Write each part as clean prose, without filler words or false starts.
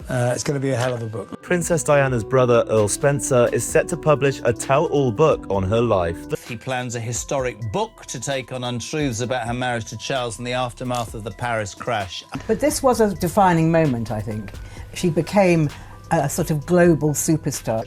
It's going to be a hell of a book. Princess Diana's brother, Earl Spencer, is set to publish a tell-all book on her life. He plans a historic book to take on untruths about her marriage to Charles in the aftermath of the Paris crash. But this was a defining moment, I think. She became a sort of global superstar.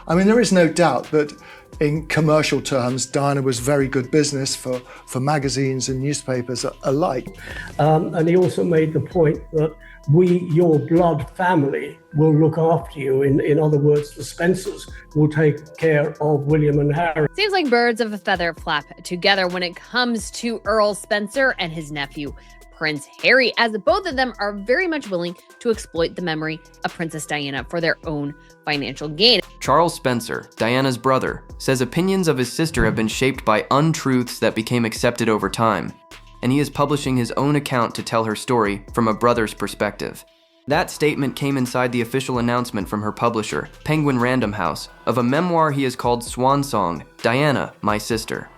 I mean, there is no doubt that in commercial terms, Diana was very good business for magazines and newspapers alike. And he also made the point that we, your blood family, will look after you. In other words, the Spencers will take care of William and Harry. Seems like birds of a feather flap together when it comes to Earl Spencer and his nephew, Prince Harry, as both of them are very much willing to exploit the memory of Princess Diana for their own financial gain. Charles Spencer, Diana's brother, says opinions of his sister have been shaped by untruths that became accepted over time, and he is publishing his own account to tell her story from a brother's perspective. That statement came inside the official announcement from her publisher, Penguin Random House, of a memoir he has called Swan Song, Diana, My Sister.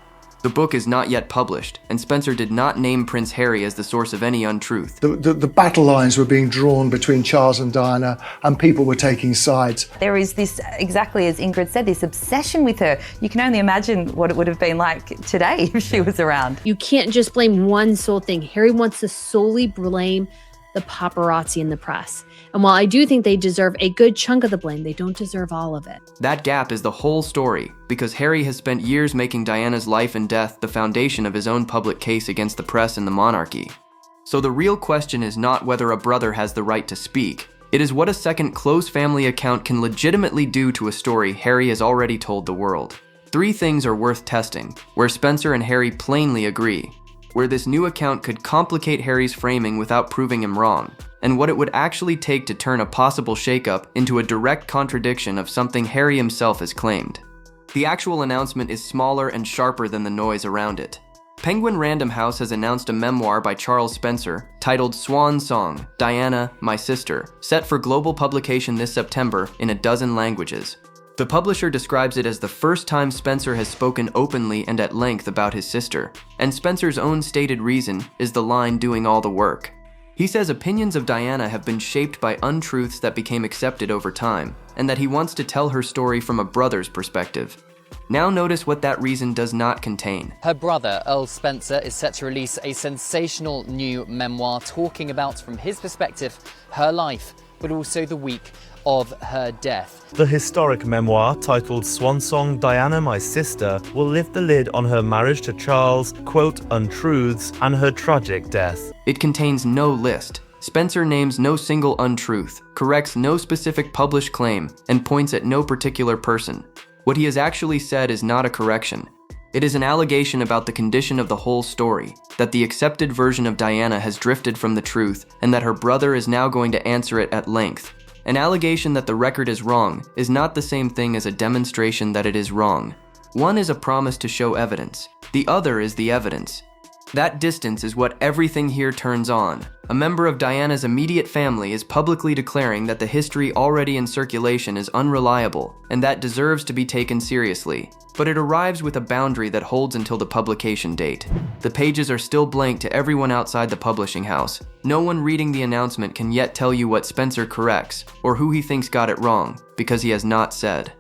The book is not yet published, and Spencer did not name Prince Harry as the source of any untruth. The battle lines were being drawn between Charles and Diana, and people were taking sides. There is this, exactly as Ingrid said, this obsession with her. You can only imagine what it would have been like today if she was around. You can't just blame one sole thing. Harry wants to solely blame the paparazzi and the press. And while I do think they deserve a good chunk of the blame, they don't deserve all of it. That gap is the whole story, because Harry has spent years making Diana's life and death the foundation of his own public case against the press and the monarchy. So the real question is not whether a brother has the right to speak. It is what a second close family account can legitimately do to a story Harry has already told the world. 3 things are worth testing, where Spencer and Harry plainly agree, where this new account could complicate Harry's framing without proving him wrong, and what it would actually take to turn a possible shakeup into a direct contradiction of something Harry himself has claimed. The actual announcement is smaller and sharper than the noise around it. Penguin Random House has announced a memoir by Charles Spencer titled Swan Song, Diana, My Sister, set for global publication this September in a dozen languages. The publisher describes it as the first time Spencer has spoken openly and at length about his sister, and Spencer's own stated reason is the line doing all the work. He says opinions of Diana have been shaped by untruths that became accepted over time, and that he wants to tell her story from a brother's perspective. Now notice what that reason does not contain. Her brother, Earl Spencer, is set to release a sensational new memoir talking about, from his perspective, her life, but also the week of her death. The historic memoir, titled Swan Song, Diana, My Sister, will lift the lid on her marriage to Charles, quote, untruths, and her tragic death. It contains no list. Spencer names no single untruth, corrects no specific published claim, and points at no particular person. What he has actually said is not a correction. It is an allegation about the condition of the whole story, that the accepted version of Diana has drifted from the truth, and that her brother is now going to answer it at length. An allegation that the record is wrong is not the same thing as a demonstration that it is wrong. One is a promise to show evidence. The other is the evidence. That distance is what everything here turns on. A member of Diana's immediate family is publicly declaring that the history already in circulation is unreliable and that deserves to be taken seriously. But it arrives with a boundary that holds until the publication date. The pages are still blank to everyone outside the publishing house. No one reading the announcement can yet tell you what Spencer corrects or who he thinks got it wrong, because he has not said.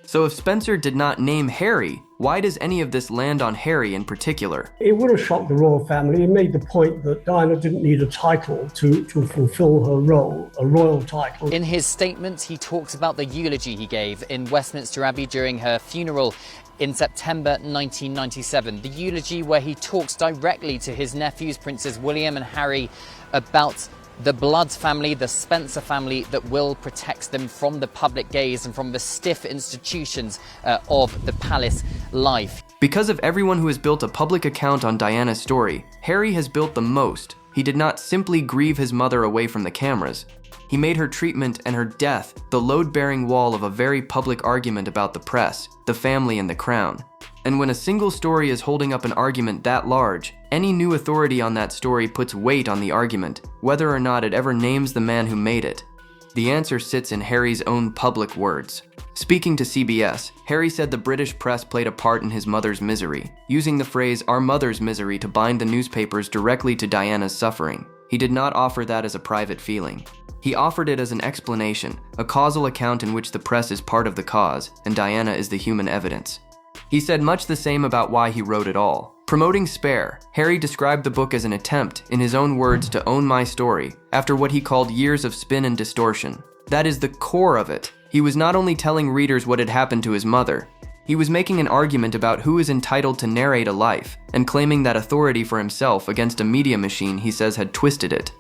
So if Spencer did not name Harry, why does any of this land on Harry in particular? It would have shocked the royal family. He made the point that Diana didn't need a title to fulfill her role, a royal title. In his statement, he talks about the eulogy he gave in Westminster Abbey during her funeral in September 1997. The eulogy where he talks directly to his nephews, Princes William and Harry, about the blood family, the Spencer family, that will protect them from the public gaze and from the stiff institutions of the palace life. Because of everyone who has built a public account on Diana's story, Harry has built the most. He did not simply grieve his mother away from the cameras. He made her treatment and her death the load-bearing wall of a very public argument about the press, the family, and the crown. And when a single story is holding up an argument that large, any new authority on that story puts weight on the argument, whether or not it ever names the man who made it. The answer sits in Harry's own public words. Speaking to CBS, Harry said the British press played a part in his mother's misery, using the phrase "our mother's misery" to bind the newspapers directly to Diana's suffering. He did not offer that as a private feeling. He offered it as an explanation, a causal account in which the press is part of the cause and Diana is the human evidence. He said much the same about why he wrote it all. Promoting Spare, Harry described the book as an attempt, in his own words, to own my story, after what he called years of spin and distortion. That is the core of it. He was not only telling readers what had happened to his mother, he was making an argument about who is entitled to narrate a life, and claiming that authority for himself against a media machine he says had twisted it.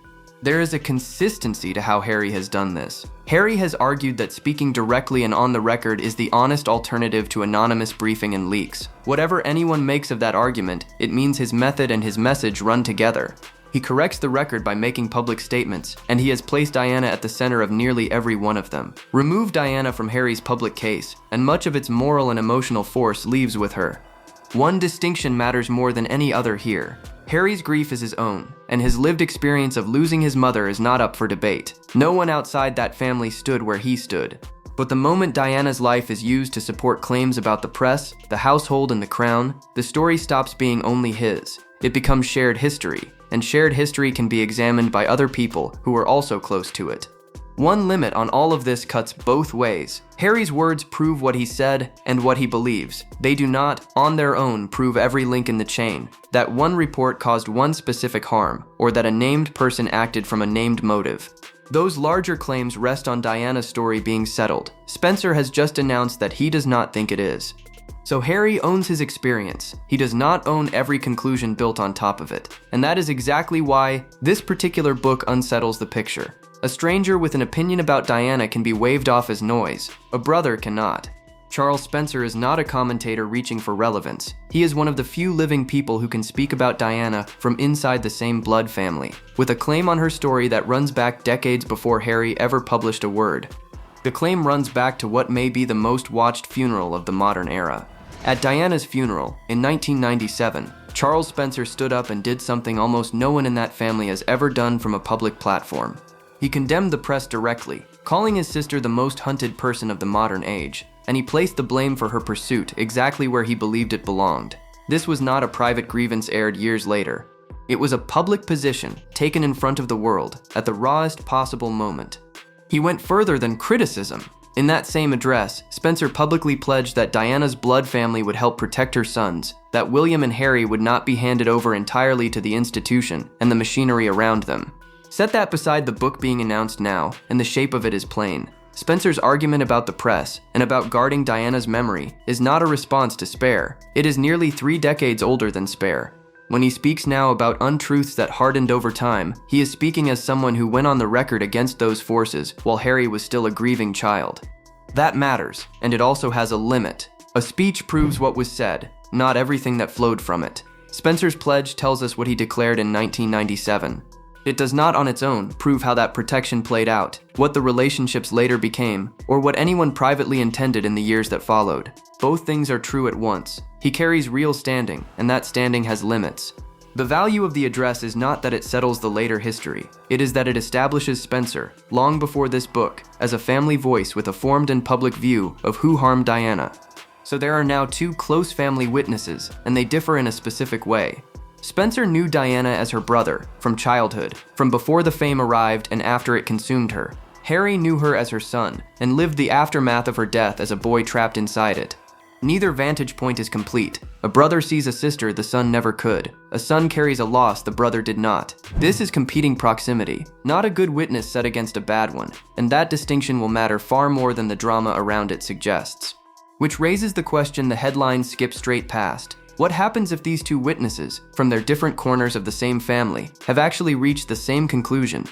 There is a consistency to how Harry has done this. Harry has argued that speaking directly and on the record is the honest alternative to anonymous briefing and leaks. Whatever anyone makes of that argument, it means his method and his message run together. He corrects the record by making public statements, and he has placed Diana at the center of nearly every one of them. Remove Diana from Harry's public case, and much of its moral and emotional force leaves with her. One distinction matters more than any other here. Harry's grief is his own, and his lived experience of losing his mother is not up for debate. No one outside that family stood where he stood. But the moment Diana's life is used to support claims about the press, the household, and the crown, the story stops being only his. It becomes shared history, and shared history can be examined by other people who are also close to it. One limit on all of this cuts both ways. Harry's words prove what he said and what he believes. They do not, on their own, prove every link in the chain, that one report caused one specific harm, or that a named person acted from a named motive. Those larger claims rest on Diana's story being settled. Spencer has just announced that he does not think it is. So Harry owns his experience. He does not own every conclusion built on top of it. And that is exactly why this particular book unsettles the picture. A stranger with an opinion about Diana can be waved off as noise. A brother cannot. Charles Spencer is not a commentator reaching for relevance. He is one of the few living people who can speak about Diana from inside the same blood family, with a claim on her story that runs back decades before Harry ever published a word. The claim runs back to what may be the most watched funeral of the modern era. At Diana's funeral, in 1997, Charles Spencer stood up and did something almost no one in that family has ever done from a public platform. He condemned the press directly, calling his sister the most hunted person of the modern age, and he placed the blame for her pursuit exactly where he believed it belonged. This was not a private grievance aired years later. It was a public position taken in front of the world at the rawest possible moment. He went further than criticism. In that same address, Spencer publicly pledged that Diana's blood family would help protect her sons, that William and Harry would not be handed over entirely to the institution and the machinery around them. Set that beside the book being announced now, and the shape of it is plain. Spencer's argument about the press and about guarding Diana's memory is not a response to Spare. It is nearly 3 decades older than Spare. When he speaks now about untruths that hardened over time, he is speaking as someone who went on the record against those forces while Harry was still a grieving child. That matters, and it also has a limit. A speech proves what was said, not everything that flowed from it. Spencer's pledge tells us what he declared in 1997. It does not on its own prove how that protection played out, what the relationships later became, or what anyone privately intended in the years that followed. Both things are true at once. He carries real standing, and that standing has limits. The value of the address is not that it settles the later history. It is that it establishes Spencer, long before this book, as a family voice with a formed and public view of who harmed Diana. So there are now 2 close family witnesses, and they differ in a specific way. Spencer knew Diana as her brother, from childhood, from before the fame arrived and after it consumed her. Harry knew her as her son, and lived the aftermath of her death as a boy trapped inside it. Neither vantage point is complete. A brother sees a sister the son never could. A son carries a loss the brother did not. This is competing proximity, not a good witness set against a bad one, and that distinction will matter far more than the drama around it suggests. Which raises the question the headlines skip straight past. What happens if these 2 witnesses, from their different corners of the same family, have actually reached the same conclusion?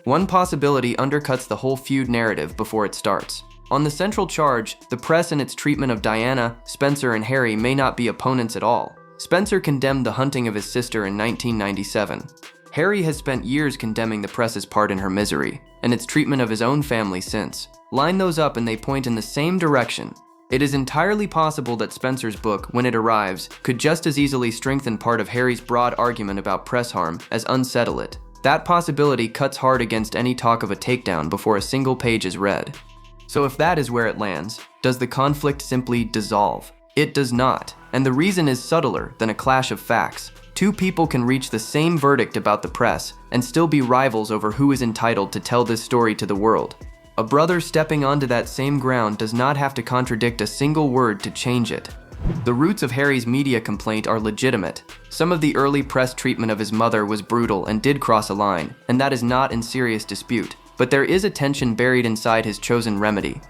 One possibility undercuts the whole feud narrative before it starts. On the central charge, the press and its treatment of Diana, Spencer, and Harry may not be opponents at all. Spencer condemned the hunting of his sister in 1997. Harry has spent years condemning the press's part in her misery, and its treatment of his own family since. Line those up and they point in the same direction. It is entirely possible that Spencer's book, when it arrives, could just as easily strengthen part of Harry's broad argument about press harm as unsettle it. That possibility cuts hard against any talk of a takedown before a single page is read. So if that is where it lands, does the conflict simply dissolve? It does not, and the reason is subtler than a clash of facts. Two people can reach the same verdict about the press and still be rivals over who is entitled to tell this story to the world. A brother stepping onto that same ground does not have to contradict a single word to change it. The roots of Harry's media complaint are legitimate. Some of the early press treatment of his mother was brutal and did cross a line, and that is not in serious dispute. But there is a tension buried inside his chosen remedy.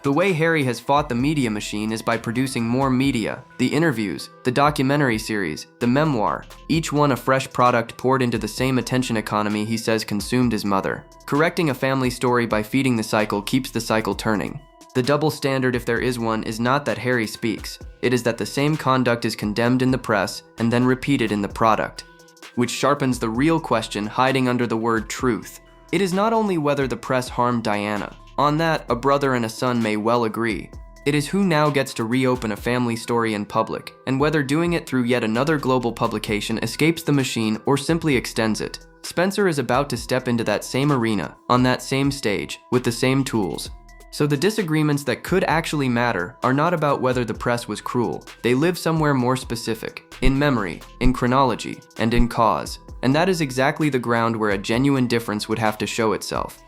The way Harry has fought the media machine is by producing more media, the interviews, the documentary series, the memoir, each one a fresh product poured into the same attention economy he says consumed his mother. Correcting a family story by feeding the cycle keeps the cycle turning. The double standard, if there is one, is not that Harry speaks. It is that the same conduct is condemned in the press and then repeated in the product, which sharpens the real question hiding under the word truth. It is not only whether the press harmed Diana. On that, a brother and a son may well agree. It is who now gets to reopen a family story in public, and whether doing it through yet another global publication escapes the machine or simply extends it. Spencer is about to step into that same arena, on that same stage, with the same tools. So the disagreements that could actually matter are not about whether the press was cruel. They live somewhere more specific, in memory, in chronology, and in cause. And that is exactly the ground where a genuine difference would have to show itself.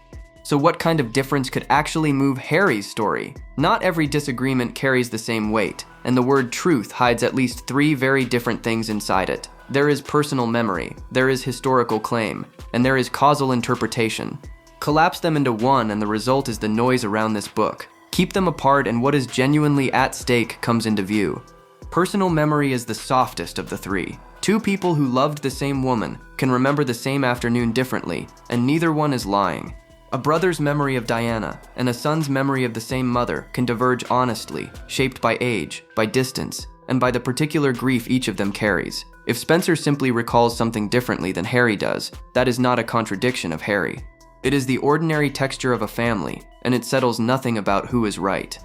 So what kind of difference could actually move Harry's story? Not every disagreement carries the same weight, and the word truth hides at least three very different things inside it. There is personal memory, there is historical claim, and there is causal interpretation. Collapse them into one and the result is the noise around this book. Keep them apart and what is genuinely at stake comes into view. Personal memory is the softest of the three. Two people who loved the same woman can remember the same afternoon differently, and neither one is lying. A brother's memory of Diana and a son's memory of the same mother can diverge honestly, shaped by age, by distance, and by the particular grief each of them carries. If Spencer simply recalls something differently than Harry does, that is not a contradiction of Harry. It is the ordinary texture of a family, and it settles nothing about who is right.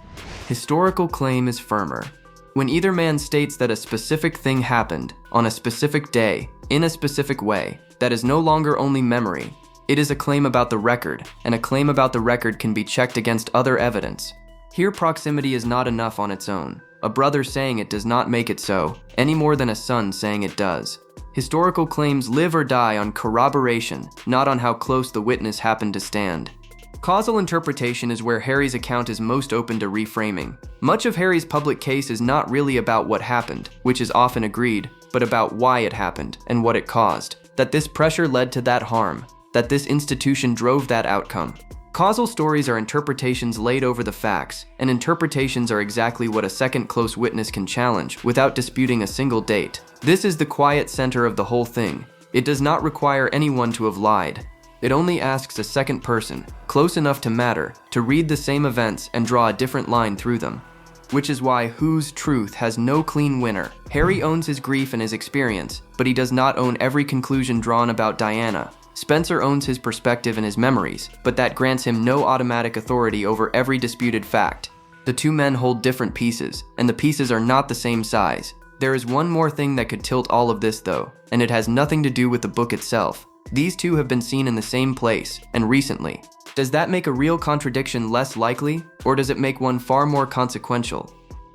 Historical claim is firmer. When either man states that a specific thing happened, on a specific day, in a specific way, that is no longer only memory. It is a claim about the record, and a claim about the record can be checked against other evidence. Here proximity is not enough on its own. A brother saying it does not make it so, any more than a son saying it does. Historical claims live or die on corroboration, not on how close the witness happened to stand. Causal interpretation is where Harry's account is most open to reframing. Much of Harry's public case is not really about what happened, which is often agreed, but about why it happened and what it caused. That this pressure led to that harm. That this institution drove that outcome. Causal stories are interpretations laid over the facts, and interpretations are exactly what a second close witness can challenge without disputing a single date. This is the quiet center of the whole thing. It does not require anyone to have lied. It only asks a second person, close enough to matter, to read the same events and draw a different line through them. Which is why Whose Truth has no clean winner. Harry owns his grief and his experience, but he does not own every conclusion drawn about Diana. Spencer owns his perspective and his memories, but that grants him no automatic authority over every disputed fact. The two men hold different pieces, and the pieces are not the same size. There is one more thing that could tilt all of this though, and it has nothing to do with the book itself. These two have been seen in the same place, and recently. Does that make a real contradiction less likely, or does it make one far more consequential?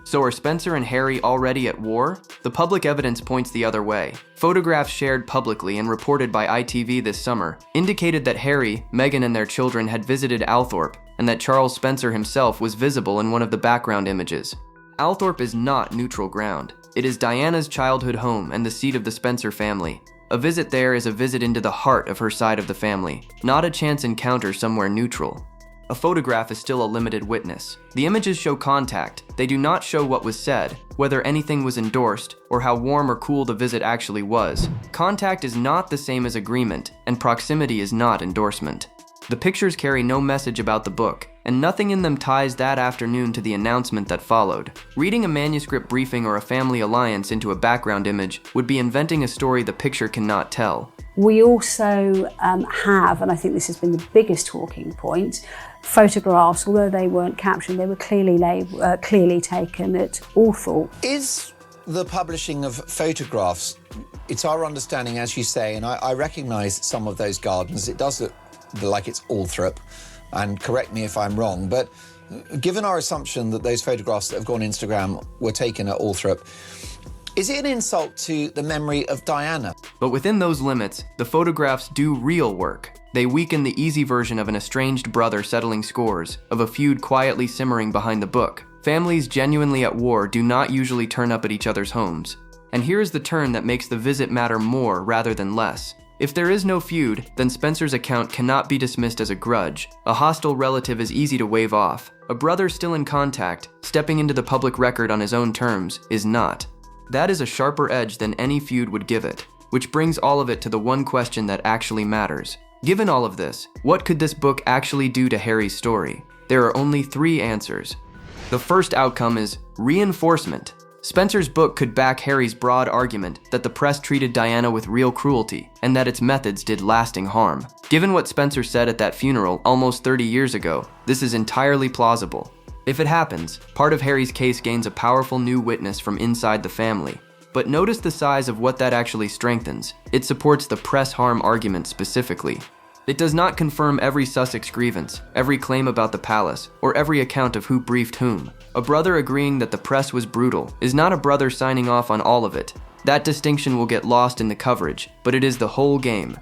So are Spencer and Harry already at war? The public evidence points the other way. Photographs shared publicly and reported by ITV this summer indicated that Harry, Meghan and their children had visited Althorp, and that Charles Spencer himself was visible in one of the background images. Althorp is not neutral ground. It is Diana's childhood home and the seat of the Spencer family. A visit there is a visit into the heart of her side of the family, not a chance encounter somewhere neutral. A photograph is still a limited witness. The images show contact. They do not show what was said, whether anything was endorsed, or how warm or cool the visit actually was. Contact is not the same as agreement, and proximity is not endorsement. The pictures carry no message about the book, and nothing in them ties that afternoon to the announcement that followed. Reading a manuscript briefing or a family alliance into a background image would be inventing a story the picture cannot tell. We also have, and I think this has been the biggest talking point, photographs, although they weren't captioned, they were clearly taken at Althorp. Is the publishing of photographs, it's our understanding, as you say, and I recognise some of those gardens, it does look like it's Althorp, and correct me if I'm wrong, but given our assumption that those photographs that have gone on Instagram were taken at Althorp, Is it an insult to the memory of Diana? But within those limits, the photographs do real work. They weaken the easy version of an estranged brother settling scores, of a feud quietly simmering behind the book. Families genuinely at war do not usually turn up at each other's homes. And here is the turn that makes the visit matter more rather than less. If there is no feud, then Spencer's account cannot be dismissed as a grudge. A hostile relative is easy to wave off. A brother still in contact, stepping into the public record on his own terms, is not. That is a sharper edge than any feud would give it, which brings all of it to the one question that actually matters. Given all of this, what could this book actually do to Harry's story? There are only 3 answers. The first outcome is reinforcement. Spencer's book could back Harry's broad argument that the press treated Diana with real cruelty and that its methods did lasting harm. Given what Spencer said at that funeral almost 30 years ago, this is entirely plausible. If it happens, part of Harry's case gains a powerful new witness from inside the family. But notice the size of what that actually strengthens. It supports the press harm argument specifically. It does not confirm every Sussex grievance, every claim about the palace, or every account of who briefed whom. A brother agreeing that the press was brutal is not a brother signing off on all of it. That distinction will get lost in the coverage, but it is the whole game.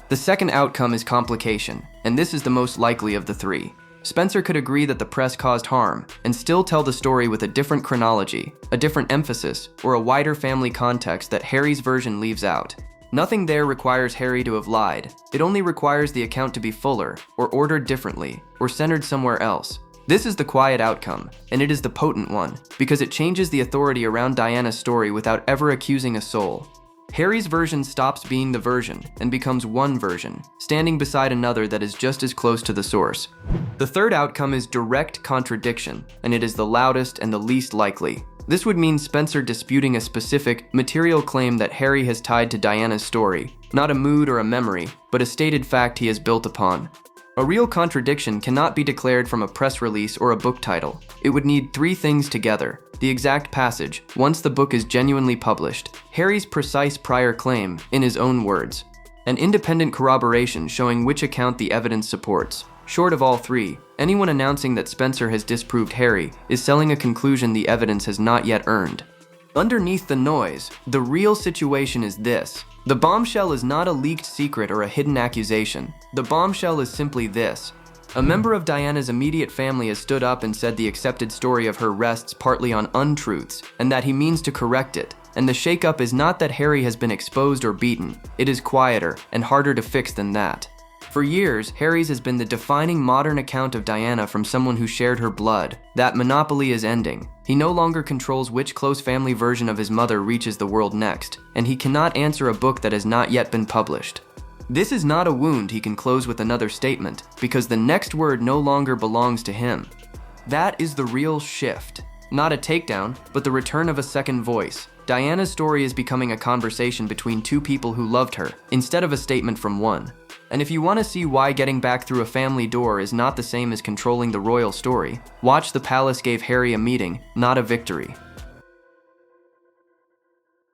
The second outcome is complication, and this is the most likely of the 3. Spencer could agree that the press caused harm and still tell the story with a different chronology, a different emphasis, or a wider family context that Harry's version leaves out. Nothing there requires Harry to have lied. It only requires the account to be fuller, or ordered differently, or centered somewhere else. This is the quiet outcome, and it is the potent one, because it changes the authority around Diana's story without ever accusing a soul. Harry's version stops being the version and becomes one version, standing beside another that is just as close to the source. The third outcome is direct contradiction, and it is the loudest and the least likely. This would mean Spencer disputing a specific, material claim that Harry has tied to Diana's story, not a mood or a memory, but a stated fact he has built upon. A real contradiction cannot be declared from a press release or a book title. It would need 3 things together: the exact passage, once the book is genuinely published, Harry's precise prior claim, in his own words, an independent corroboration showing which account the evidence supports. Short of all 3, anyone announcing that Spencer has disproved Harry is selling a conclusion the evidence has not yet earned. Underneath the noise, the real situation is this. The bombshell is not a leaked secret or a hidden accusation. The bombshell is simply this. A member of Diana's immediate family has stood up and said the accepted story of her rests partly on untruths, and that he means to correct it. And the shakeup is not that Harry has been exposed or beaten. It is quieter and harder to fix than that. For years, Harry's has been the defining modern account of Diana from someone who shared her blood. That monopoly is ending. He no longer controls which close family version of his mother reaches the world next, and he cannot answer a book that has not yet been published. This is not a wound he can close with another statement, because the next word no longer belongs to him. That is the real shift. Not a takedown, but the return of a second voice. Diana's story is becoming a conversation between 2 people who loved her, instead of a statement from one. And if you want to see why getting back through a family door is not the same as controlling the royal story, watch The Palace Gave Harry a Meeting, not a victory.